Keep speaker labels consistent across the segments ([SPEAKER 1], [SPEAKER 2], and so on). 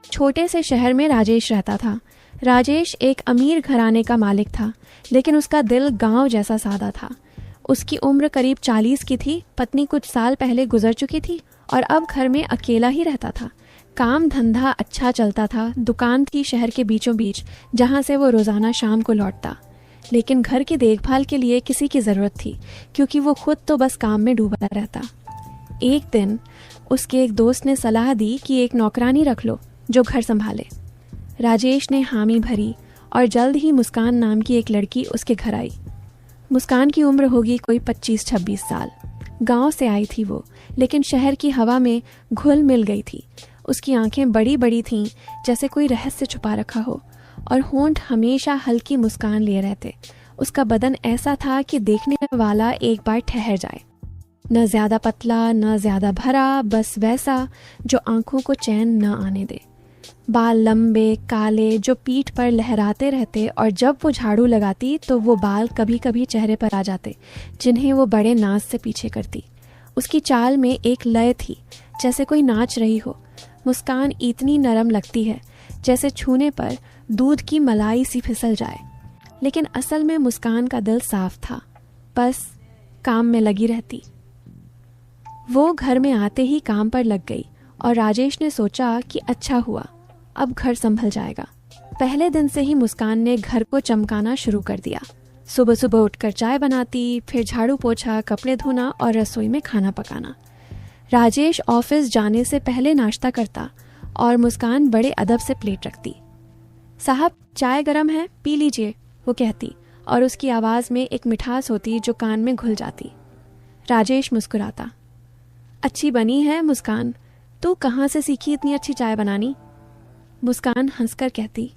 [SPEAKER 1] छोटे से शहर में राजेश रहता था। राजेश एक अमीर घराने का मालिक था, लेकिन उसका दिल गांव जैसा सादा था। उसकी उम्र करीब 40 की थी। पत्नी कुछ साल पहले गुजर चुकी थी और अब घर में अकेला ही रहता था। काम धंधा अच्छा चलता था। दुकान थी शहर के बीचों बीच, जहाँ से वो रोज़ाना शाम को लौटता। लेकिन घर की देखभाल के लिए किसी की ज़रूरत थी, क्योंकि वो खुद तो बस काम में डूबा रहता। एक दिन उसके एक दोस्त ने सलाह दी कि एक नौकरानी रख लो जो घर संभाले। राजेश ने हामी भरी और जल्द ही मुस्कान नाम की एक लड़की उसके घर आई। मुस्कान की उम्र होगी कोई 25-26 साल। गांव से आई थी वो, लेकिन शहर की हवा में घुल मिल गई थी। उसकी आंखें बड़ी बड़ी थीं, जैसे कोई रहस्य छुपा रखा हो, और होंठ हमेशा हल्की मुस्कान लिए रहते। उसका बदन ऐसा था कि देखने वाला एक बार ठहर जाए। न ज़्यादा पतला न ज़्यादा भरा, बस वैसा जो आंखों को चैन न आने दे। बाल लंबे काले जो पीठ पर लहराते रहते, और जब वो झाड़ू लगाती तो वो बाल कभी कभी चेहरे पर आ जाते, जिन्हें वो बड़े नाज से पीछे करती। उसकी चाल में एक लय थी, जैसे कोई नाच रही हो। मुस्कान इतनी नरम लगती है जैसे छूने पर दूध की मलाई सी फिसल जाए। लेकिन असल में मुस्कान का दिल साफ था, बस काम में लगी रहती। वो घर में आते ही काम पर लग गई और राजेश ने सोचा कि अच्छा हुआ, अब घर संभल जाएगा। पहले दिन से ही मुस्कान ने घर को चमकाना शुरू कर दिया। सुबह सुबह उठकर चाय बनाती, फिर झाड़ू पोछा, कपड़े धोना और रसोई में खाना पकाना। राजेश ऑफिस जाने से पहले नाश्ता करता और मुस्कान बड़े अदब से प्लेट रखती। साहब, चाय गरम है, पी लीजिए, वो कहती, और उसकी आवाज़ में एक मिठास होती जो कान में घुल जाती। राजेश मुस्कुराता। अच्छी बनी है मुस्कान, तू कहाँ से सीखी इतनी अच्छी चाय बनानी? मुस्कान हंसकर कहती,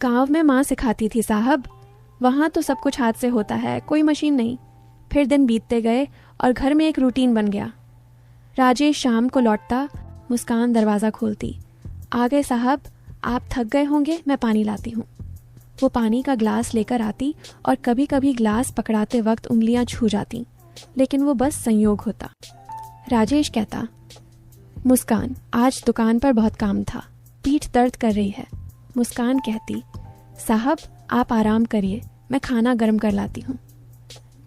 [SPEAKER 1] गांव में माँ सिखाती थी साहब, वहाँ तो सब कुछ हाथ से होता है, कोई मशीन नहीं। फिर दिन बीतते गए और घर में एक रूटीन बन गया। राजेश शाम को लौटता, मुस्कान दरवाज़ा खोलती। आ गए साहब, आप थक गए होंगे, मैं पानी लाती हूँ। वो पानी का ग्लास लेकर आती और कभी कभी ग्लास पकड़ाते वक्त उंगलियां छू जाती, लेकिन वो बस संयोग होता। राजेश कहता, मुस्कान, आज दुकान पर बहुत काम था, पीठ दर्द कर रही है। मुस्कान कहती, साहब आप आराम करिए, मैं खाना गर्म कर लाती हूँ।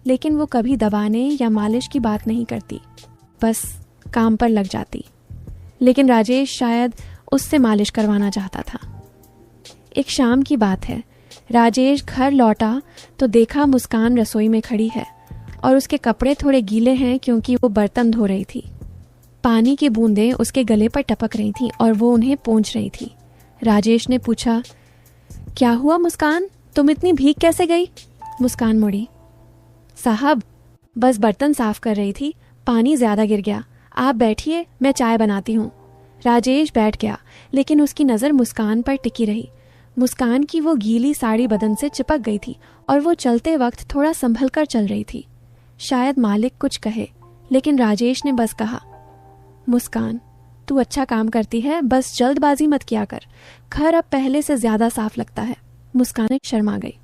[SPEAKER 1] लेकिन वो कभी दबाने या मालिश की बात नहीं करती, बस काम पर लग जाती। लेकिन राजेश शायद उससे मालिश करवाना चाहता था। एक शाम की बात है, राजेश घर लौटा तो देखा मुस्कान रसोई में खड़ी है और उसके कपड़े थोड़े गीले हैं क्योंकि वो बर्तन धो रही थी। पानी की बूंदें उसके गले पर टपक रही थीं और वो उन्हें पोंछ रही थी। राजेश ने पूछा, क्या हुआ मुस्कान, तुम इतनी भीग कैसे गई? मुस्कान मुड़ी, साहब बस बर्तन साफ कर रही थी, पानी ज़्यादा गिर गया, आप बैठिए, मैं चाय बनाती हूँ। राजेश बैठ गया, लेकिन उसकी नज़र मुस्कान पर टिकी रही। मुस्कान की वो गीली साड़ी बदन से चिपक गई थी और वो चलते वक्त थोड़ा संभल कर चल रही थी। शायद मालिक कुछ कहे, लेकिन राजेश ने बस कहा, मुस्कान तू अच्छा काम करती है, बस जल्दबाजी मत किया कर, घर अब पहले से ज़्यादा साफ लगता है। मुस्कान शर्मा गई।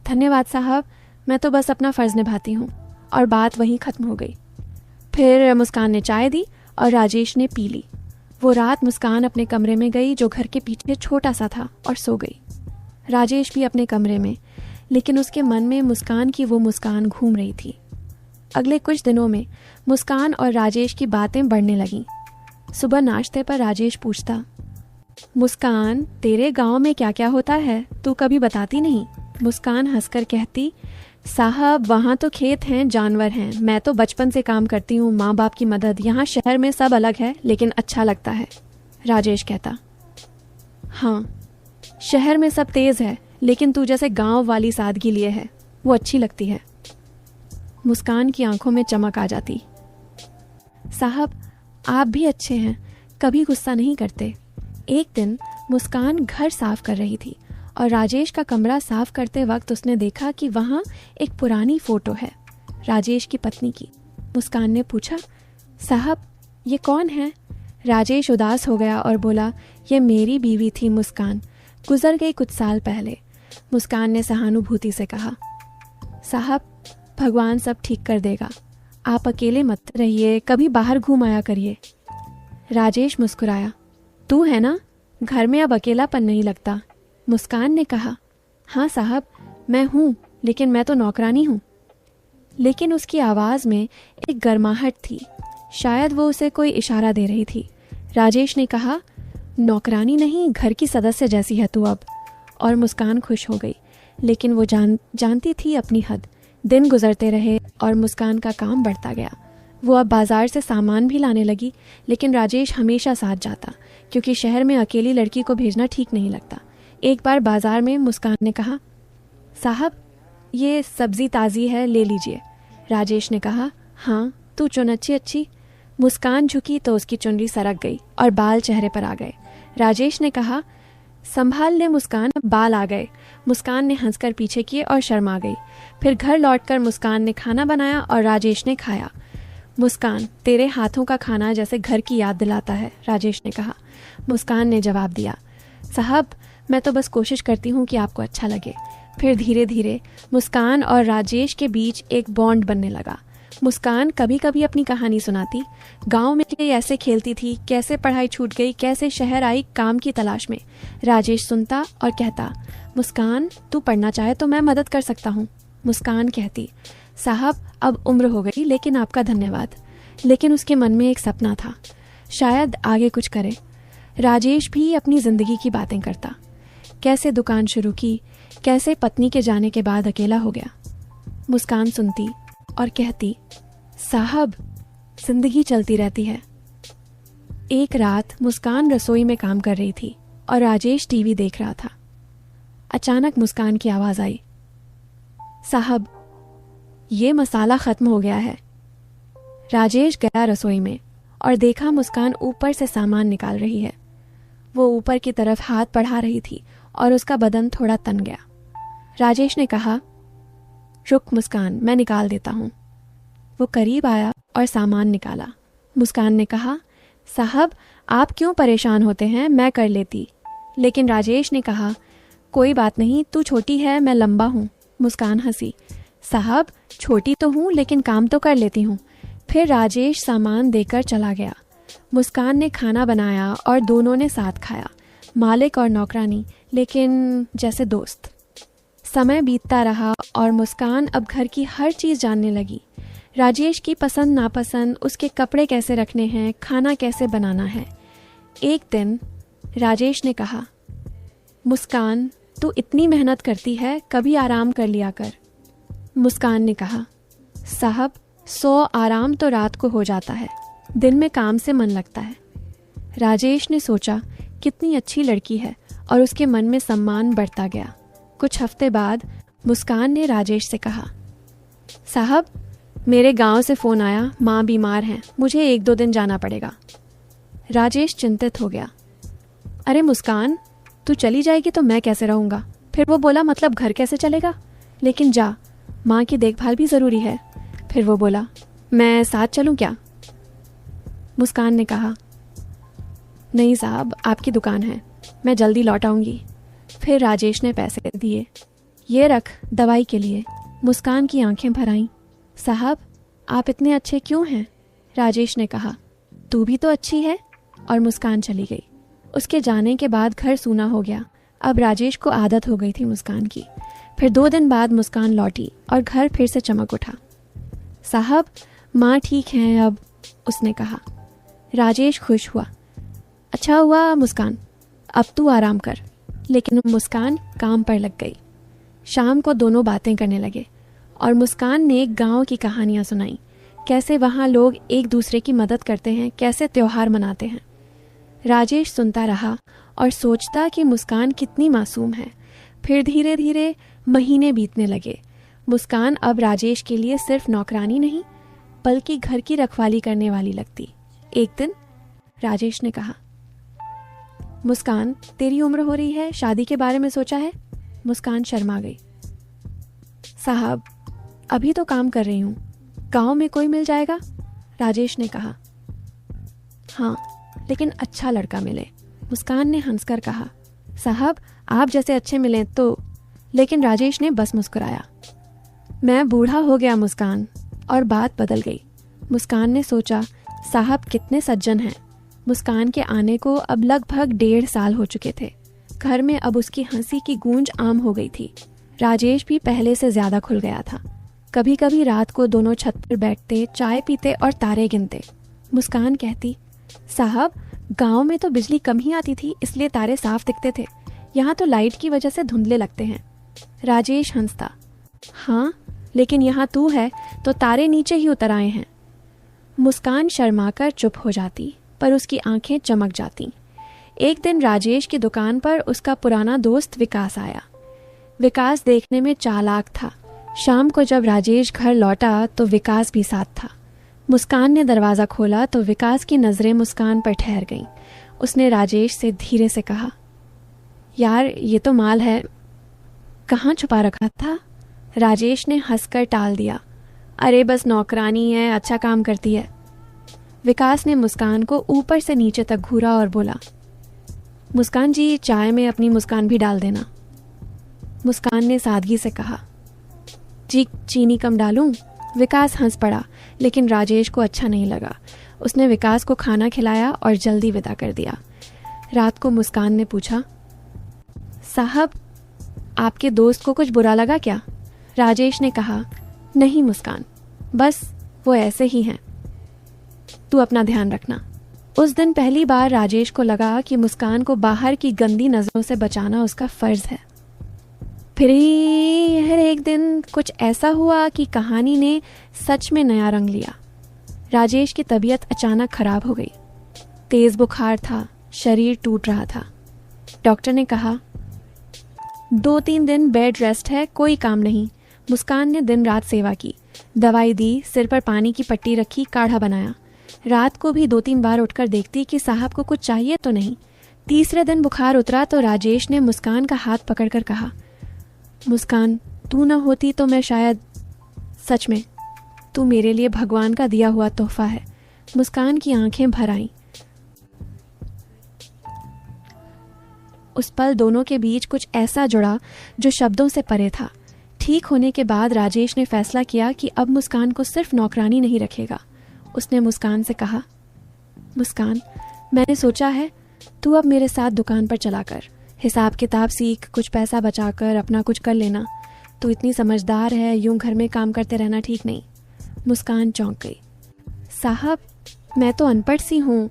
[SPEAKER 1] धन्यवाद साहब, मैं तो बस अपना फ़र्ज़ निभाती हूँ। और बात वहीं ख़त्म हो गई। फिर मुस्कान ने चाय दी और राजेश ने पी ली। वो रात मुस्कान अपने कमरे में गई जो घर के पीछे छोटा सा था और सो गई। राजेश भी अपने कमरे में, लेकिन उसके मन में मुस्कान की वो मुस्कान घूम रही थी। अगले कुछ दिनों में मुस्कान और राजेश की बातें बढ़ने लगीं। सुबह नाश्ते पर राजेश पूछता, मुस्कान तेरे गांव में क्या क्या होता है, तू कभी बताती नहीं? मुस्कान हंसकर कहती, साहब वहाँ तो खेत हैं, जानवर हैं, मैं तो बचपन से काम करती हूँ, माँ बाप की मदद, यहाँ शहर में सब अलग है लेकिन अच्छा लगता है। राजेश कहता, हाँ शहर में सब तेज़ है, लेकिन तू जैसे गांव वाली सादगी लिए है, वो अच्छी लगती है। मुस्कान की आंखों में चमक आ जाती। साहब आप भी अच्छे हैं, कभी गुस्सा नहीं करते। एक दिन मुस्कान घर साफ कर रही थी और राजेश का कमरा साफ करते वक्त उसने देखा कि वहाँ एक पुरानी फ़ोटो है, राजेश की पत्नी की। मुस्कान ने पूछा, साहब ये कौन है? राजेश उदास हो गया और बोला, ये मेरी बीवी थी मुस्कान, गुजर गई कुछ साल पहले। मुस्कान ने सहानुभूति से कहा, साहब भगवान सब ठीक कर देगा, आप अकेले मत रहिए, कभी बाहर घूम आया करिए। राजेश मुस्कुराया, तू है ना, घर में अब अकेलापन नहीं लगता। मुस्कान ने कहा, हाँ साहब, मैं हूँ, लेकिन मैं तो नौकरानी हूँ। लेकिन उसकी आवाज़ में एक गर्माहट थी, शायद वो उसे कोई इशारा दे रही थी। राजेश ने कहा, नौकरानी नहीं, घर की सदस्य जैसी है तू अब। और मुस्कान खुश हो गई, लेकिन वो जानती थी अपनी हद। दिन गुजरते रहे और मुस्कान का काम बढ़ता गया। वो अब बाजार से सामान भी लाने लगी, लेकिन राजेश हमेशा साथ जाता, क्योंकि शहर में अकेली लड़की को भेजना ठीक नहीं लगता। एक बार बाजार में मुस्कान ने कहा, साहब ये सब्जी ताज़ी है, ले लीजिए। राजेश ने कहा, हाँ तू चुन अच्छी। मुस्कान झुकी तो उसकी चुनरी सरक गई और बाल चेहरे पर आ गए। राजेश ने कहा, संभाल ले मुस्कान, बाल आ गए। मुस्कान ने हंसकर पीछे किए और शर्मा गई। फिर घर लौटकर मुस्कान ने खाना बनाया और राजेश ने खाया। मुस्कान, तेरे हाथों का खाना जैसे घर की याद दिलाता है, राजेश ने कहा। मुस्कान ने जवाब दिया, साहब मैं तो बस कोशिश करती हूँ कि आपको अच्छा लगे। फिर धीरे धीरे मुस्कान और राजेश के बीच एक बॉन्ड बनने लगा। मुस्कान कभी कभी अपनी कहानी सुनाती, गांव में ऐसे खेलती थी, कैसे पढ़ाई छूट गई, कैसे शहर आई काम की तलाश में। राजेश सुनता और कहता, मुस्कान तू पढ़ना चाहे तो मैं मदद कर सकता हूँ। मुस्कान कहती, साहब अब उम्र हो गई, लेकिन आपका धन्यवाद। लेकिन उसके मन में एक सपना था, शायद आगे कुछ करे। राजेश भी अपनी ज़िंदगी की बातें करता, कैसे दुकान शुरू की, कैसे पत्नी के जाने के बाद अकेला हो गया। मुस्कान सुनती और कहती, साहब जिंदगी चलती रहती है। एक रात मुस्कान रसोई में काम कर रही थी और राजेश टीवी देख रहा था। अचानक मुस्कान की आवाज़ आई, साहब ये मसाला ख़त्म हो गया है। राजेश गया रसोई में और देखा मुस्कान ऊपर से सामान निकाल रही है। वो ऊपर की तरफ हाथ बढ़ा रही थी और उसका बदन थोड़ा तन गया। राजेश ने कहा, रुक मुस्कान, मैं निकाल देता हूँ। वो करीब आया और सामान निकाला। मुस्कान ने कहा, साहब आप क्यों परेशान होते हैं, मैं कर लेती। लेकिन राजेश ने कहा, कोई बात नहीं, तू छोटी है, मैं लंबा हूँ। मुस्कान हंसी, साहब छोटी तो हूँ लेकिन काम तो कर लेती हूँ। फिर राजेश सामान देकर चला गया। मुस्कान ने खाना बनाया और दोनों ने साथ खाया, मालिक और नौकरानी, लेकिन जैसे दोस्त। समय बीतता रहा और मुस्कान अब घर की हर चीज़ जानने लगी। राजेश की पसंद नापसंद, उसके कपड़े कैसे रखने हैं, खाना कैसे बनाना है। एक दिन राजेश ने कहा, मुस्कान तू इतनी मेहनत करती है, कभी आराम कर लिया कर। मुस्कान ने कहा, साहब 100 आराम तो रात को हो जाता है, दिन में काम से मन लगता है। राजेश ने सोचा कितनी अच्छी लड़की है और उसके मन में सम्मान बढ़ता गया। कुछ हफ्ते बाद मुस्कान ने राजेश से कहा, साहब मेरे गांव से फ़ोन आया, माँ बीमार हैं, मुझे 1-2 दिन जाना पड़ेगा। राजेश चिंतित हो गया, अरे मुस्कान तू चली जाएगी तो मैं कैसे रहूँगा। फिर वो बोला, मतलब घर कैसे चलेगा, लेकिन जा, माँ की देखभाल भी ज़रूरी है। फिर वो बोला, मैं साथ चलूँ क्या। मुस्कान ने कहा, नहीं साहब आपकी दुकान है, मैं जल्दी लौट आऊँगी। फिर राजेश ने पैसे दिए, ये रख दवाई के लिए। मुस्कान की आंखें भर आईं। साहब आप इतने अच्छे क्यों हैं। राजेश ने कहा, तू भी तो अच्छी है। और मुस्कान चली गई। उसके जाने के बाद घर सूना हो गया। अब राजेश को आदत हो गई थी मुस्कान की। फिर 2 दिन बाद मुस्कान लौटी और घर फिर से चमक उठा। साहब माँ ठीक हैं अब, उसने कहा। राजेश खुश हुआ। अच्छा हुआ मुस्कान, अब तू आराम कर। लेकिन मुस्कान काम पर लग गई। शाम को दोनों बातें करने लगे और मुस्कान ने गांव की कहानियां सुनाई, कैसे वहाँ लोग एक दूसरे की मदद करते हैं, कैसे त्योहार मनाते हैं। राजेश सुनता रहा और सोचता कि मुस्कान कितनी मासूम है। फिर धीरे धीरे महीने बीतने लगे। मुस्कान अब राजेश के लिए सिर्फ नौकरानी नहीं, बल्कि घर की रखवाली करने वाली लगती। एक दिन राजेश ने कहा, मुस्कान तेरी उम्र हो रही है, शादी के बारे में सोचा है। मुस्कान शर्मा गई। साहब अभी तो काम कर रही हूँ, गांव में कोई मिल जाएगा। राजेश ने कहा, हाँ लेकिन अच्छा लड़का मिले। मुस्कान ने हंसकर कहा, साहब आप जैसे अच्छे मिलें तो। लेकिन राजेश ने बस मुस्कुराया। मैं बूढ़ा हो गया मुस्कान। और बात बदल गई। मुस्कान ने सोचा, साहब कितने सज्जन हैं, मुस्कान के आने को अब लगभग 1.5 साल हो चुके थे। घर में अब उसकी हंसी की गूंज आम हो गई थी। राजेश भी पहले से ज्यादा खुल गया था। कभी कभी रात को दोनों छत पर बैठते, चाय पीते और तारे गिनते। मुस्कान कहती, साहब गांव में तो बिजली कम ही आती थी, इसलिए तारे साफ दिखते थे। यहाँ तो लाइट की वजह से धुंधले लगते हैं। राजेश हंसता, हाँ लेकिन यहाँ तू है तो तारे नीचे ही उतर आए हैं। मुस्कान शर्माकर चुप हो जाती, पर उसकी आंखें चमक जाती। एक दिन राजेश की दुकान पर उसका पुराना दोस्त विकास आया। विकास देखने में चालाक था। शाम को जब राजेश घर लौटा तो विकास भी साथ था। मुस्कान ने दरवाज़ा खोला तो विकास की नज़रें मुस्कान पर ठहर गईं। उसने राजेश से धीरे से कहा, यार ये तो माल है, कहाँ छुपा रखा था? राजेश ने हंसकर टाल दिया, अरे बस नौकरानी है, अच्छा काम करती है। विकास ने मुस्कान को ऊपर से नीचे तक घूरा और बोला, मुस्कान जी चाय में अपनी मुस्कान भी डाल देना। मुस्कान ने सादगी से कहा, जी चीनी कम डालूं? विकास हंस पड़ा, लेकिन राजेश को अच्छा नहीं लगा। उसने विकास को खाना खिलाया और जल्दी विदा कर दिया। रात को मुस्कान ने पूछा, साहब आपके दोस्त को कुछ बुरा लगा क्या? राजेश ने कहा, नहीं मुस्कान, बस वो ऐसे ही हैं, तू अपना ध्यान रखना। उस दिन पहली बार राजेश को लगा कि मुस्कान को बाहर की गंदी नज़रों से बचाना उसका फर्ज है। फिर हर एक दिन कुछ ऐसा हुआ कि कहानी ने सच में नया रंग लिया। राजेश की तबीयत अचानक खराब हो गई। तेज बुखार था, शरीर टूट रहा था। डॉक्टर ने कहा, 2-3 दिन बेड रेस्ट है, कोई काम नहीं। मुस्कान ने दिन रात सेवा की, दवाई दी, सिर पर पानी की पट्टी रखी, काढ़ा बनाया। रात को भी 2-3 बार उठकर देखती कि साहब को कुछ चाहिए तो नहीं। तीसरे दिन बुखार उतरा तो राजेश ने मुस्कान का हाथ पकड़कर कहा, मुस्कान तू न होती तो मैं शायद, सच में तू मेरे लिए भगवान का दिया हुआ तोहफा है। मुस्कान की आंखें भर आईं। उस पल दोनों के बीच कुछ ऐसा जुड़ा जो शब्दों से परे था। ठीक होने के बाद राजेश ने फैसला किया कि अब मुस्कान को सिर्फ नौकरानी नहीं रखेगा। उसने मुस्कान से कहा, मुस्कान मैंने सोचा है तू अब मेरे साथ दुकान पर चला कर, हिसाब किताब सीख, कुछ पैसा बचाकर अपना कुछ कर लेना। तू इतनी समझदार है, यूं घर में काम करते रहना ठीक नहीं। मुस्कान चौंक गई। साहब मैं तो अनपढ़ सी हूँ।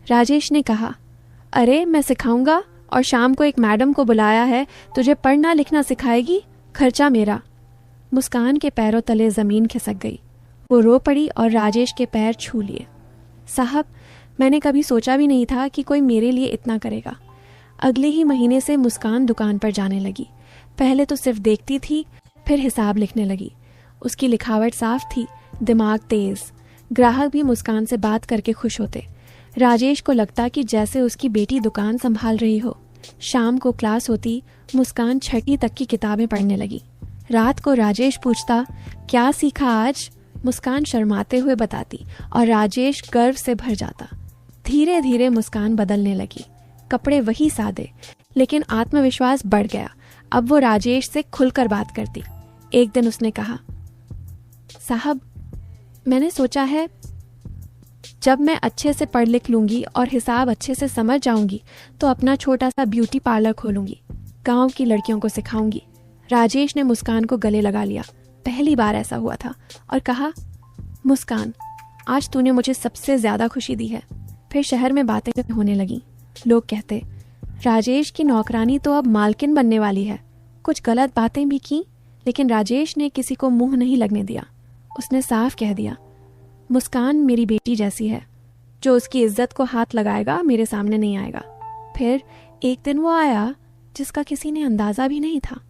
[SPEAKER 1] राजेश ने कहा, अरे मैं सिखाऊंगा, और शाम को एक मैडम को बुलाया है, तुझे पढ़ना लिखना सिखाएगी, खर्चा मेरा। मुस्कान के पैरों तले ज़मीन खिसक गई। वो रो पड़ी और राजेश के पैर छू लिए। साहब मैंने कभी सोचा भी नहीं था कि कोई मेरे लिए इतना करेगा। अगले ही महीने से मुस्कान दुकान पर जाने लगी। पहले तो सिर्फ देखती थी, फिर हिसाब लिखने लगी। उसकी लिखावट साफ थी, दिमाग तेज। ग्राहक भी मुस्कान से बात करके खुश होते। राजेश को लगता कि जैसे उसकी बेटी दुकान संभाल रही हो। शाम को क्लास होती, मुस्कान 6वीं तक की किताबें पढ़ने लगी। रात को राजेश पूछता, क्या सीखा आज? मुस्कान शर्माते हुए बताती और राजेश गर्व से भर जाता। धीरे धीरे मुस्कान बदलने लगी। कपड़े वही सादे, लेकिन आत्मविश्वास बढ़ गया। अब वो राजेश से खुलकर बात करती। एक दिन उसने कहा, साहब मैंने सोचा है जब मैं अच्छे से पढ़ लिख लूंगी और हिसाब अच्छे से समझ जाऊंगी तो अपना छोटा सा ब्यूटी पार्लर खोलूंगी, गांव की लड़कियों को सिखाऊंगी। राजेश ने मुस्कान को गले लगा लिया। पहली बार ऐसा हुआ था, और कहा, मुस्कान आज तूने मुझे सबसे ज्यादा खुशी दी है। फिर शहर में बातें होने लगी। लोग कहते, राजेश की नौकरानी तो अब मालकिन बनने वाली है। कुछ गलत बातें भी की, लेकिन राजेश ने किसी को मुंह नहीं लगने दिया। उसने साफ कह दिया, मुस्कान मेरी बेटी जैसी है, जो उसकी इज्जत को हाथ लगाएगा मेरे सामने नहीं आएगा। फिर एक दिन वो आया जिसका किसी ने अंदाजा भी नहीं था।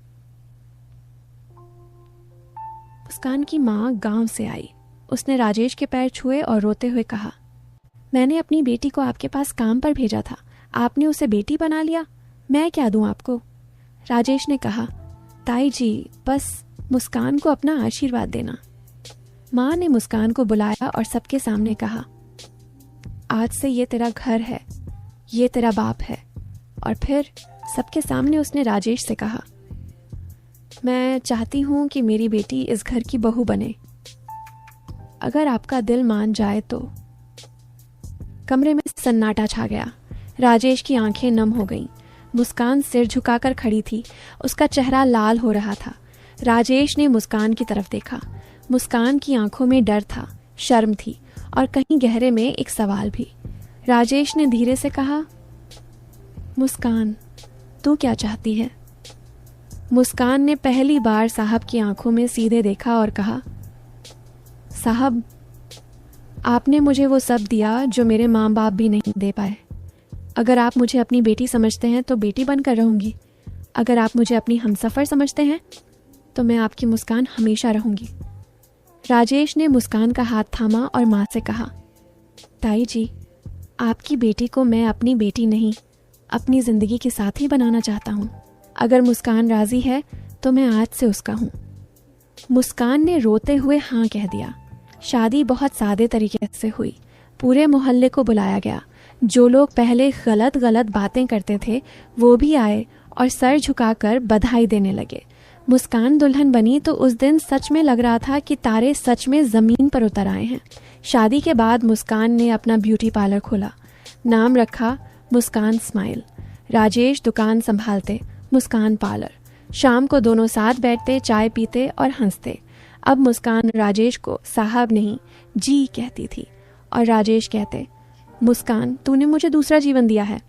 [SPEAKER 1] मुस्कान की माँ गांव से आई। उसने राजेश के पैर छुए और रोते हुए कहा, मैंने अपनी बेटी को आपके पास काम पर भेजा था, आपने उसे बेटी बना लिया, मैं क्या दूं आपको? राजेश ने कहा, ताई जी बस मुस्कान को अपना आशीर्वाद देना। माँ ने मुस्कान को बुलाया और सबके सामने कहा, आज से ये तेरा घर है, ये तेरा बाप है। और फिर सबके सामने उसने राजेश से कहा, मैं चाहती हूँ कि मेरी बेटी इस घर की बहू बने, अगर आपका दिल मान जाए तो। कमरे में सन्नाटा छा गया। राजेश की आंखें नम हो गईं। मुस्कान सिर झुकाकर खड़ी थी। उसका चेहरा लाल हो रहा था। राजेश ने मुस्कान की तरफ देखा। मुस्कान की आंखों में डर था, शर्म थी और कहीं गहरे में एक सवाल भी। राजेश ने धीरे से कहा, मुस्कान, तू क्या चाहती है? मुस्कान ने पहली बार साहब की आंखों में सीधे देखा और कहा, साहब, आपने मुझे वो सब दिया जो मेरे माँ बाप भी नहीं दे पाए। अगर आप मुझे अपनी बेटी समझते हैं तो बेटी बनकर रहूंगी। अगर आप मुझे अपनी हमसफ़र समझते हैं तो मैं आपकी मुस्कान हमेशा रहूंगी। राजेश ने मुस्कान का हाथ थामा और माँ से कहा, ताई जी, आपकी बेटी को मैं अपनी बेटी नहीं, अपनी ज़िंदगी के साथी बनाना चाहता हूँ। अगर मुस्कान राज़ी है तो मैं आज से उसका हूँ। मुस्कान ने रोते हुए हाँ कह दिया। शादी बहुत सादे तरीके से हुई। पूरे मोहल्ले को बुलाया गया। जो लोग पहले गलत गलत बातें करते थे वो भी आए और सर झुकाकर बधाई देने लगे। मुस्कान दुल्हन बनी तो उस दिन सच में लग रहा था कि तारे सच में ज़मीन पर उतर आए हैं। शादी के बाद मुस्कान ने अपना ब्यूटी पार्लर खोला। नाम रखा मुस्कान स्माइल। राजेश दुकान संभालते, मुस्कान पार्लर। शाम को दोनों साथ बैठते, चाय पीते और हंसते। अब मुस्कान राजेश को साहब नहीं, जी कहती थी और राजेश कहते, मुस्कान, तूने मुझे दूसरा जीवन दिया है।